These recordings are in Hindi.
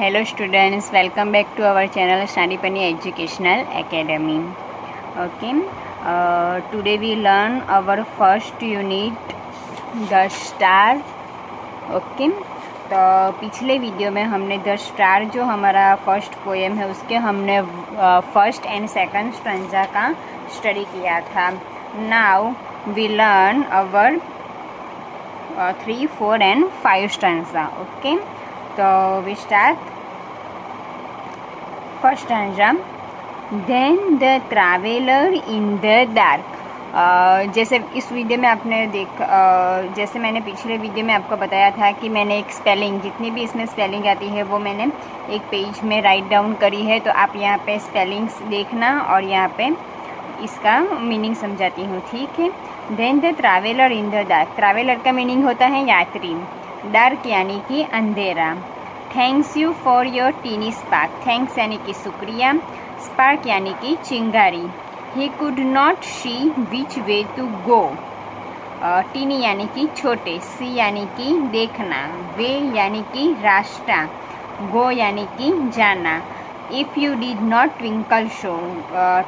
Hello students, welcome back to our channel Sandipani Educational Academy. Okay, today we learn our first unit, the star. Okay, तो पिछले वीडियो में हमने द स्टार जो हमारा फर्स्ट पोएम है उसके हमने फर्स्ट एंड सेकंड स्टैंजा का स्टडी किया था. Now we learn our 3, 4 and 5 stanza. Okay, तो we start. First stanza. Then the traveller in the dark. जैसे इस वीडियो में आपने जैसे मैंने पिछले वीडियो में आपको बताया था कि मैंने एक स्पेलिंग, जितनी भी इसमें स्पेलिंग आती है वो मैंने एक पेज में राइट डाउन करी है. तो आप यहाँ पे स्पेलिंग्स देखना और यहाँ पे इसका मीनिंग समझाती हूँ. ठीक है. Then the traveller in the dark. Traveller का मीनिंग होता है यात्री. डार्क यानी कि अंधेरा. Thanks you for your tiny spark. Thanks यानी कि शुक्रिया. स्पार्क यानी कि चिंगारी. He could not see which way to go. Tiny यानी कि छोटे. सी यानी कि देखना. वे यानी कि रास्ता. गो यानी कि जाना. If you did not twinkle show.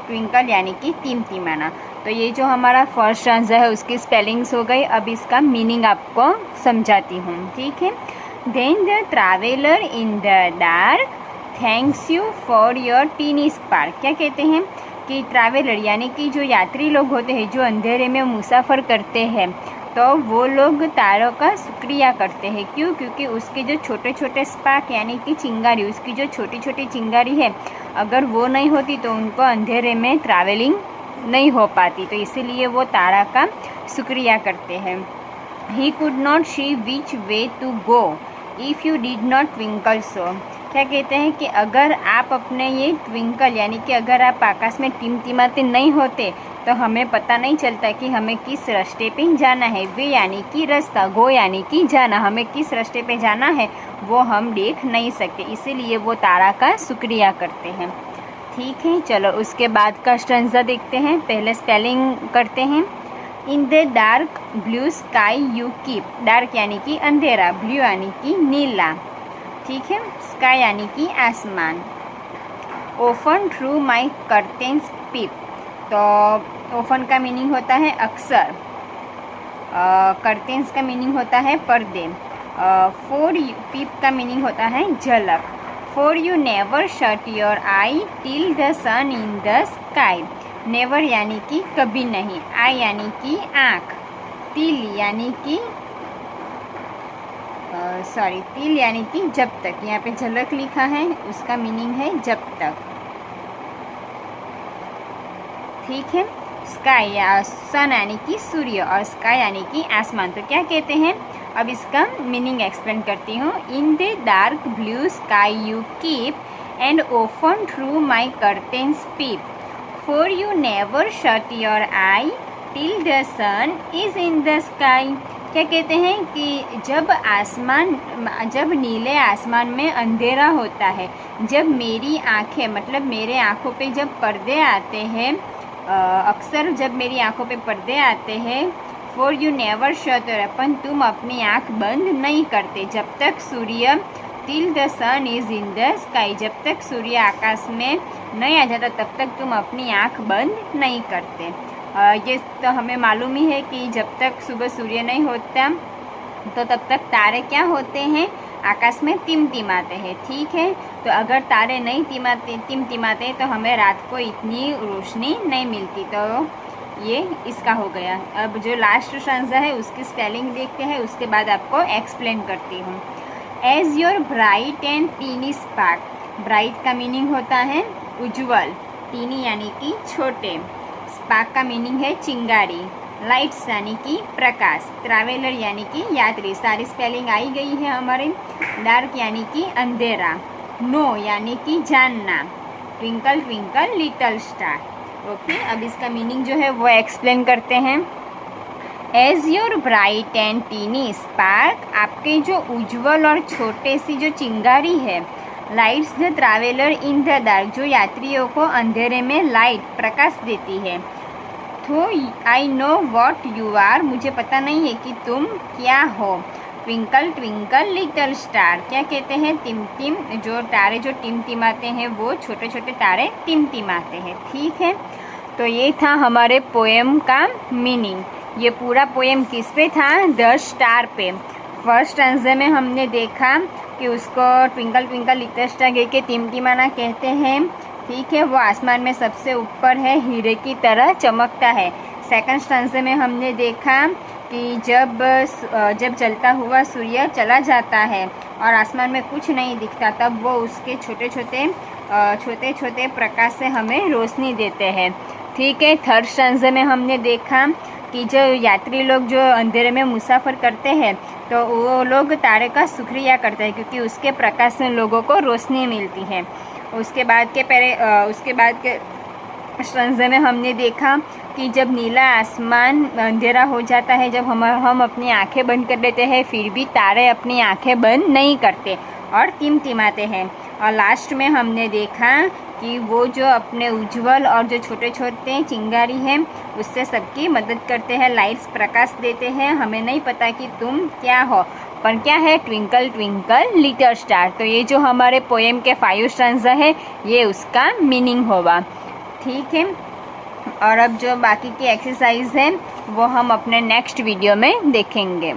Twinkle यानी कि टिमटिमाना. तो ये जो हमारा फर्स्ट स्टैंजा है उसकी स्पेलिंग्स हो गई. अब इसका मीनिंग आपको समझाती हूँ. ठीक है. Then the traveller in the dark thanks you for your tiny spark. क्या कहते हैं कि ट्रैवलर यानी कि जो यात्री लोग होते हैं जो अंधेरे में मुसाफर करते हैं, तो वो लोग तारों का शुक्रिया करते हैं. क्यों? क्योंकि उसके जो छोटे छोटे स्पार्क यानी कि चिंगारी, उसकी जो छोटी छोटी चिंगारी है, अगर वो नहीं होती तो उनको अंधेरे में ट्रैवलिंग नहीं हो पाती. तो इसीलिए वो तारा का शुक्रिया करते हैं. He could not see which way to go if you did not twinkle so. क्या कहते हैं कि अगर आप अपने ये ट्विंकल यानी कि अगर आप आकाश में टिमटिमाते नहीं होते तो हमें पता नहीं चलता कि हमें किस रास्ते पे जाना है. वे यानी कि रास्ता. गो यानी कि जाना. हमें किस रास्ते पे जाना है वो हम देख नहीं सकते. इसीलिए वो तारा का शुक्रिया करते हैं. ठीक है. चलो उसके बाद का स्टैंजा देखते हैं. पहले स्पेलिंग करते हैं. इन the dark blue sky you keep. Dark यानी कि अंधेरा. ब्लू यानी कि नीला. ठीक है. स्काई यानी कि आसमान. ओफन थ्रू माई कर्टेन्स पीप. तो ओफन का मीनिंग होता है अक्सर. कर्टेन्स का मीनिंग होता है पर्दे. फॉर पीप का मीनिंग होता है झलक. For you never shut your eye till the sun in the sky. Never यानी कि कभी नहीं. आई यानी कि आँख. टिल यानी कि तिल यानी कि जब तक. यहाँ पे झलक लिखा है, उसका मीनिंग है जब तक. ठीक है. स्काई या सन यानी कि सूर्य और स्काई यानी कि आसमान. तो क्या कहते हैं, अब इसका मीनिंग एक्सप्लेन करती हूँ. In the dark blue sky you keep and open through my curtains peep. For you never shut your eye till the sun is in the sky. क्या कहते हैं कि जब नीले आसमान में अंधेरा होता है, जब मेरी आँखें मतलब मेरे आँखों पे जब पर्दे आते हैं, अक्सर जब मेरी आँखों पे पर्दे आते हैं, for you never shut your, अपन तुम अपनी आँख बंद नहीं करते जब तक सूर्य till the sun is in the sky, जब तक सूर्य आकाश में नहीं आ जाता तब तक तुम अपनी आँख बंद नहीं करते. ये तो हमें मालूम ही है कि जब तक सुबह सूर्य नहीं होता तो तब तक तारे क्या होते हैं, आकाश में टिमटिमाते हैं. ठीक है. तो अगर तारे नहीं टिमटिमाते तो हमें रात को इतनी रोशनी नहीं मिलती. तो ये इसका हो गया. अब जो लास्ट स्टैंजा है उसकी स्पेलिंग देखते हैं, उसके बाद आपको एक्सप्लेन करती हूँ. As your bright and tiny spark. Bright का मीनिंग होता है उज्ज्वल. टीनी यानी कि छोटे. स्पार्क का मीनिंग है चिंगारी. लाइट्स यानी कि प्रकाश. ट्रैवलर यानी कि यात्री. सारी स्पेलिंग आई गई है हमारे. डार्क यानी कि अंधेरा. नो यानी कि जानना. Twinkle twinkle little star. Okay. अब इसका मीनिंग जो है वो एक्सप्लेन करते हैं. As your bright and tiny spark. आपके जो उज्ज्वल और छोटे सी जो चिंगारी है, lights the traveller in the dark, जो यात्रियों को अंधेरे में लाइट प्रकाश देती है. तो I know what you are. मुझे पता नहीं है कि तुम क्या हो. ट्विंकल ट्विंकल लिटिल स्टार, क्या कहते हैं, टिमटिम, जो तारे जो टिमटिमाते हैं वो छोटे छोटे तारे टिमटिमाते हैं। ठीक है, तो ये था हमारे पोएम का मीनिंग। ये पूरा पोएम किस पे था, द स्टार पे। फर्स्ट आंसर में हमने देखा कि उसको ट्विंकल ट्विंकल लिटिल स्टार कह के टिमटिमाना कहते हैं। ठीक है, वो आसमान में सबसे ऊपर है, हीरे की तरह चमकता है। सेकंड स्टांज़े में हमने देखा कि जब जलता हुआ सूर्य चला जाता है और आसमान में कुछ नहीं दिखता, तब वो उसके छोटे छोटे प्रकाश से हमें रोशनी देते हैं। ठीक है, थर्ड स्टांज़े में हमने देखा कि जो यात्री लोग जो अंधेरे में मुसाफर करते हैं तो वो लोग तारे का शुक्रिया करते हैं क्योंकि उसके प्रकाश से लोगों को रोशनी मिलती है। उसके बाद के स्टांज़े में हमने देखा कि जब नीला आसमान अंधेरा हो जाता है, जब हम अपनी आंखें बंद कर देते हैं, फिर भी तारे अपनी आंखें बंद नहीं करते और टिमटिमाते हैं। और लास्ट में हमने देखा कि वो जो अपने उज्जवल और जो छोटे छोटे चिंगारी हैं उससे सबकी मदद करते हैं, लाइट्स प्रकाश देते हैं। हमें नहीं पता कि तुम क्या हो, पर क्या है, ट्विंकल ट्विंकल लिटिल स्टार। तो ये जो हमारे पोएम के 5 स्टांज़ा है ये उसका मीनिंग होगा। ठीक है, और अब जो बाकी की एक्सरसाइज है वो हम अपने नेक्स्ट वीडियो में देखेंगे।